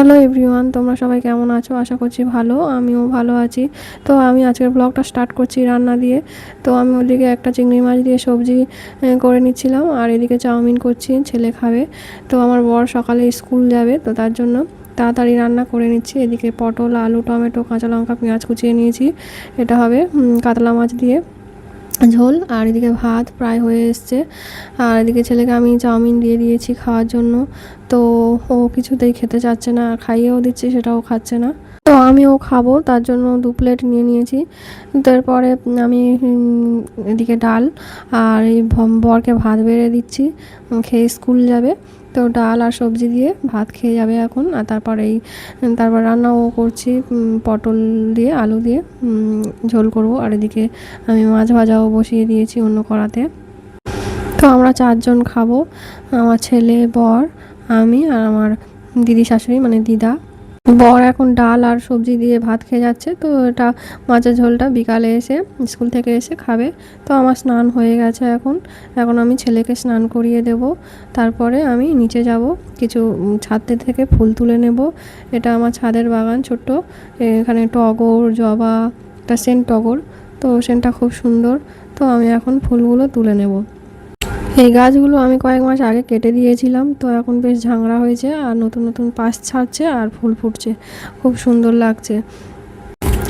Hello everyone, তোমরা সবাই কেমন আছো? আশা করছি ভালো। আমিও ভালো আছি। তো আমি আজকের ব্লগটা স্টার্ট করছি রান্না দিয়ে। তো আমি ওদিকে একটা চিংড়ি মাছ দিয়ে সবজি করে নিচ্ছিলাম, আর এদিকে চাউমিন করছি, ছেলে খাবে। তো আমার বর সকালে স্কুল যাবে, তো তার জন্য তাড়াতাড়ি রান্না করে নিচ্ছি। এদিকে পটল, আলু, টমেটো, কাঁচা লঙ্কা, পেঁয়াজ কুচিয়ে নিয়েছি। এটা হবে কাতলা মাছ দিয়ে ঝোল। আর এদিকে ভাত প্রায় হয়ে এসছে। আর এদিকে ছেলেকে আমি চাউমিন দিয়ে দিয়েছি খাওয়ার জন্য। তো ও কিছুতেই খেতে চাচ্ছে না, খাইয়েও দিচ্ছি সেটাও খাচ্ছে না। তো আমিও খাবো, তার জন্য 2 প্লেট নিয়ে নিয়েছি। তারপরে আমি এদিকে ডাল আর এই বরকে ভাত বেড়ে দিচ্ছি, খেয়ে স্কুল যাবে। তো ডাল আর সবজি দিয়ে ভাত খেয়ে যাবে এখন। আর তারপর রান্নাও করছি, পটল দিয়ে আলু দিয়ে ঝোল করব। আর এদিকে আমি মাছ ভাজাও বসিয়ে দিয়েছি অন্য কড়াতে। তো আমরা 4জন খাবো, আমার ছেলে, বর, আমি আর আমার দিদি শাশুড়ি মানে দিদা। বর এখন ডাল আর সবজি দিয়ে ভাত খেয়ে যাচ্ছে। তো এটা মাছের ঝোলটা বিকালে এসে স্কুল থেকে এসে খাবে। তো আমার স্নান হয়ে গেছে এখন। এখন আমি ছেলেকে স্নান করিয়ে দেব। তারপরে আমি নিচে যাব, কিছু ছাদ থেকে ফুল তুলে নেব। এটা আমার ছাদের বাগান ছোট্ট। এখানে টগর, জবা, একটা সেন্ট টগর। তো সেন্টটা খুব সুন্দর। তো আমি এখন ফুলগুলো তুলে নেব। এই গাছগুলো আমি কয়েক মাস আগে কেটে দিয়েছিলাম, তো এখন বেশ ঝাংড়া হয়েছে আর নতুন নতুন পাশ ছাড়ছে আর ফুল ফুটছে, খুব সুন্দর লাগছে।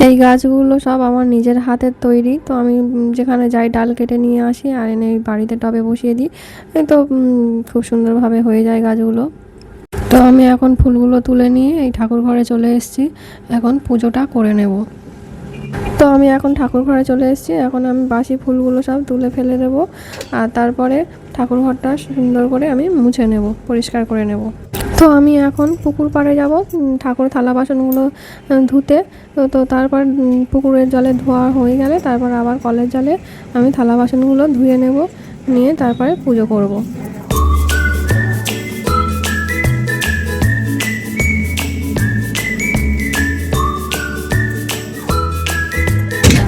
এই গাছগুলো সব আমার নিজের হাতের তৈরি। তো আমি যেখানে যাই ডাল কেটে নিয়ে আসি আর এনে বাড়িতে টবে বসিয়ে দিই। তো খুব সুন্দরভাবে হয়ে যায় গাছগুলো। তো আমি এখন ফুলগুলো তুলে নিয়ে এই ঠাকুর ঘরে চলে এসেছি, এখন পুজোটা করে নেব। তো আমি এখন ঠাকুর ঘরে চলে এসেছি। এখন আমি বাসি ফুলগুলো সব তুলে ফেলে দেবো, আর তারপরে ঠাকুর ঘরটা সুন্দর করে আমি মুছে নেব, পরিষ্কার করে নেব। তো আমি এখন পুকুর পাড়ে যাব ঠাকুর থালা বাসনগুলো ধুতে। তো তারপর পুকুরের জলে ধোয়া হয়ে গেলে তারপর আবার কলের জলে আমি থালা বাসনগুলো ধুয়ে নেব, নিয়ে তারপরে পুজো করব।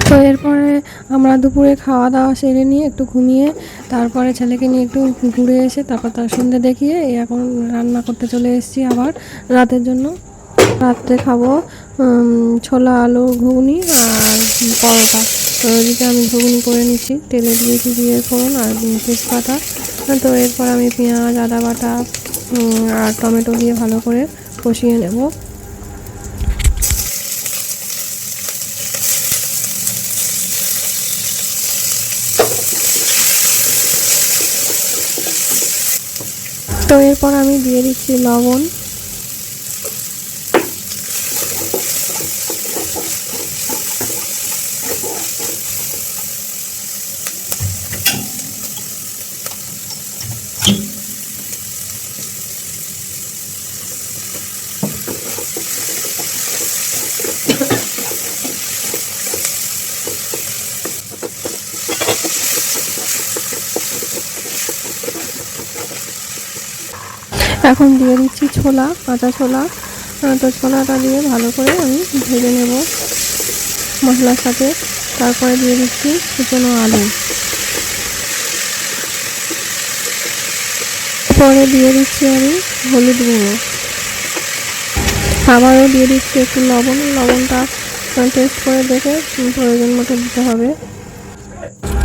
তো এরপরে আমরা দুপুরে খাওয়া দাওয়া সেরে নিয়ে একটু ঘুমিয়ে তারপরে ছেলেকে নিয়ে একটু ঘুরে এসে তারপর তার সন্ধ্যে দেখিয়ে এখন রান্না করতে চলে এসেছি আবার রাতের জন্য। রাত্রে খাবো ছোলা আলু ঘুগনি আর পরোটা। তো ওইদিকে আমি ঘুগনি করে নিচ্ছি, তেলে দিয়েছি জিরে ফোড়ন আর তেজপাতা। তো এরপর আমি পেঁয়াজ, আদা বাটা আর টমেটো দিয়ে ভালো করে কষিয়ে নেব। তো এরপর আমি দিয়ে দিচ্ছি লবণ। এখন দিয়ে দিচ্ছি ছোলা, কাঁচা ছোলা। তো ছোলাটা দিয়ে ভালো করে আমি ভেজে নেব মশলার সাথে। তারপরে দিয়ে দিচ্ছি কুচনো আলু। পরে দিয়ে দিচ্ছি আমি হলুদ গুঁড়ো। আবারও দিয়ে দিচ্ছি একটু লবণ। লবণটা টেস্ট করে দেখে প্রয়োজন মতো দিতে হবে।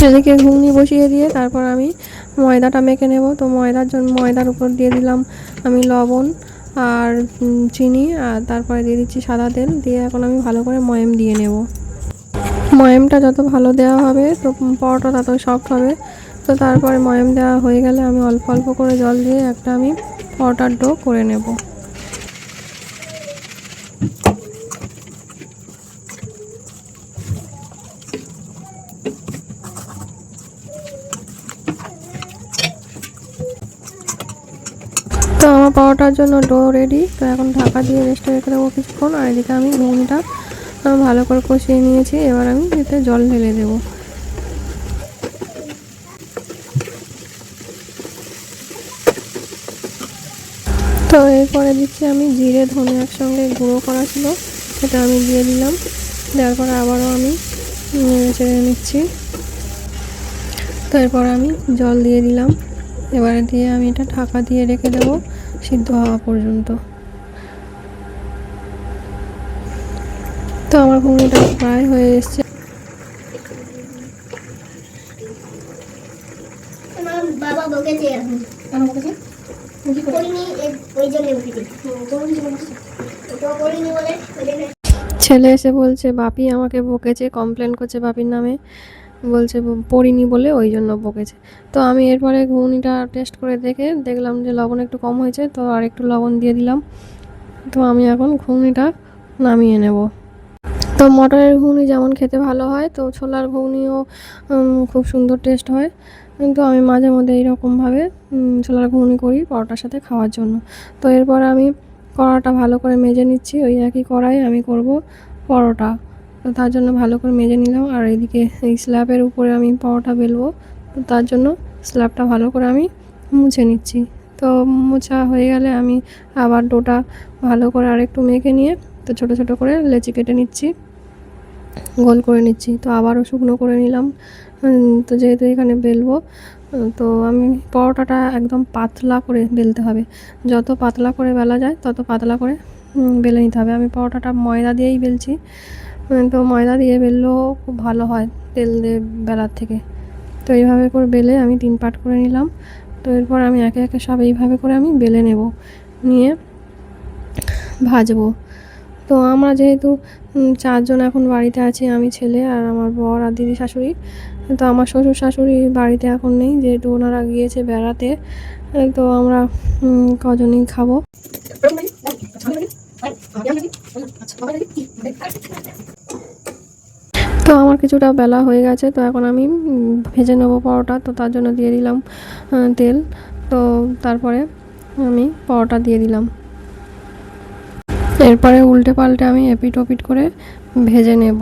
এদিকে ঘুগনি বসিয়ে দিয়ে তারপর আমি ময়দাটা মেখে নেব। তো ময়দার উপর দিয়ে দিলাম আমি লবণ আর চিনি, আর তারপরে দিয়ে দিচ্ছি সাদা তেল দিয়ে এখন আমি ভালো করে ময়াম দিয়ে নেব। ময়ামটা যত ভালো দেওয়া হবে তো পরোটা তত সফট হবে। তো তারপরে ময়াম দেওয়া হয়ে গেলে আমি অল্প অল্প করে জল দিয়ে একটা আমি পরোটার ডো করে নেব। তো আমার পরোটার জন্য ডো রেডি। তো এখন ঢাকা দিয়ে রেস্টে রেখে দেবো কিছুক্ষণ। আর এদিকে আমি ঘুগনিটা ভালো করে কষিয়ে নিয়েছি, এবার আমি এতে জল ঢেলে দেবো। তো এরপরে দিচ্ছি আমি জিরে ধনে একসঙ্গে গুঁড়ো করা ছিল, সেটা আমি দিয়ে দিলাম। দেওয়ার পরে আবারও আমি নেড়ে চেড়ে নিচ্ছি। তো এরপর আমি জল দিয়ে দিলাম। এবারে দিয়ে আমি এটা ঢাকা দিয়ে রেখে দেবো সিদ্ধ হওয়া পর্যন্ত। তো আমার ঘুগনিটা প্রায় হয়ে এসছে। আমার বাবা বকেছে এখন। কেন বকেছে? করিনি, ওই জন্য বকেছে। করিনি বলে ছেলে এসে বলছে বাপি আমাকে বকেছে, কমপ্লেন করছে বাপির নামে, বলছে পড়িনি বলে ওই জন্য বকেছে। তো আমি এরপরে ঘুগনিটা টেস্ট করে দেখলাম যে লবণ একটু কম হয়েছে, তো আর একটু লবণ দিয়ে দিলাম। তো আমি এখন ঘুগনিটা নামিয়ে নেব। তো মটরের ঘুগনি যেমন খেতে ভালো হয়, তো ছোলার ঘুগনিও খুব সুন্দর টেস্ট হয়। কিন্তু আমি মাঝে মধ্যে এইরকমভাবে ছোলার ঘুগনি করি পরোটার সাথে খাওয়ার জন্য। তো এরপর আমি কড়াটা ভালো করে মেজে নিচ্ছি। ওই একই কড়াইয়ে আমি করব পরোটা। তো তার জন্য ভালো করে মেজে নিলাম। আর এদিকে এই স্ল্যাবের উপরে আমি পরোটা বেলবো, তো তার জন্য স্ল্যাবটা ভালো করে আমি মুছে নিচ্ছি। তো মোছা হয়ে গেলে আমি আবার ডোটা ভালো করে আরেকটু মেখে নিয়ে তো ছোটো ছোটো করে লেচি কেটে নিচ্ছি, গোল করে নিচ্ছি। তো আবারও শুকনো করে নিলাম। তো যেহেতু এখানে বেলবো, তো আমি পরোটাটা একদম পাতলা করে বেলতে হবে। যত পাতলা করে বেলা যায় তত পাতলা করে বেলে নিতে হবে। আমি পরোটাটা ময়দা দিয়েই বেলছি। তো ময়দা দিয়ে বেললেও খুব ভালো হয় তেল দিয়ে বেলার থেকে। তো এইভাবে করে বেলে আমি 3 পার্ট করে নিলাম। তো এরপর আমি একে একে সব এইভাবে করে আমি বেলে নেব, নিয়ে ভাজবো। তো আমরা যেহেতু 4 জন এখন বাড়িতে আছি, আমি, ছেলে আর আমার বর আর দিদি শাশুড়ি। তো আমার শ্বশুর শাশুড়ি বাড়িতে এখন নেই, যেহেতু ওনারা গিয়েছে বেড়াতে। তো আমরা কজনই খাবো। তো আমার কিছুটা বেলা হয়ে গেছে। তো এখন আমি ভেজে নেবো পরোটা। তো তার জন্য দিয়ে দিলাম তেল। তো তারপরে আমি পরোটা দিয়ে দিলাম। এরপরে উল্টে পাল্টে আমি এপিট ওপিট করে ভেজে নেব।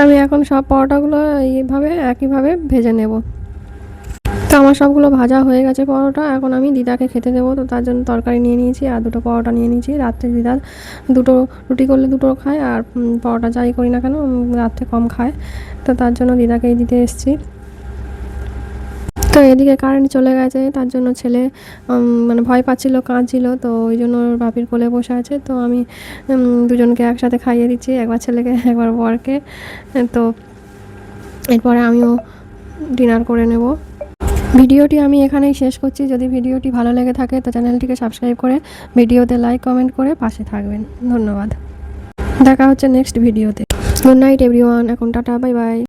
আমি এখন সব পরোটাগুলো এইভাবে একইভাবে ভেজে নেব। তো আমার সবগুলো ভাজা হয়ে গেছে পরোটা। এখন আমি দিদাকে খেতে দেবো। তো তার জন্য তরকারি নিয়ে নিয়েছি আর 2টো পরোটা নিয়ে নিয়েছি। রাত্রে দিদা 2টো রুটি করলে 2টো খায়, আর পরোটা যাই করি না কেন রাত্রে কম খায়। তো তার জন্য দিদাকেই দিতে এসেছি। তো এদিকে কারেন্ট চলে গেছে, তার জন্য ছেলে মানে ভয় পাচ্ছিল, কাঁদছিল। তো ওই জন্য ওর বাপির কোলে বসে আছে। তো আমি দুজনকে একসাথে খাইয়ে দিচ্ছি, একবার ছেলেকে একবার বরকে। তো এরপরে আমিও ডিনার করে নেব। ভিডিওটি আমি এখানেই শেষ করছি। যদি ভিডিওটি ভালো লেগে থাকে তো চ্যানেলটিকে সাবস্ক্রাইব করে ভিডিওতে লাইক কমেন্ট করে পাশে থাকবেন। ধন্যবাদ। দেখা হচ্ছে নেক্সট ভিডিওতে। Good night everyone. এখন টাটা, বাই বাই।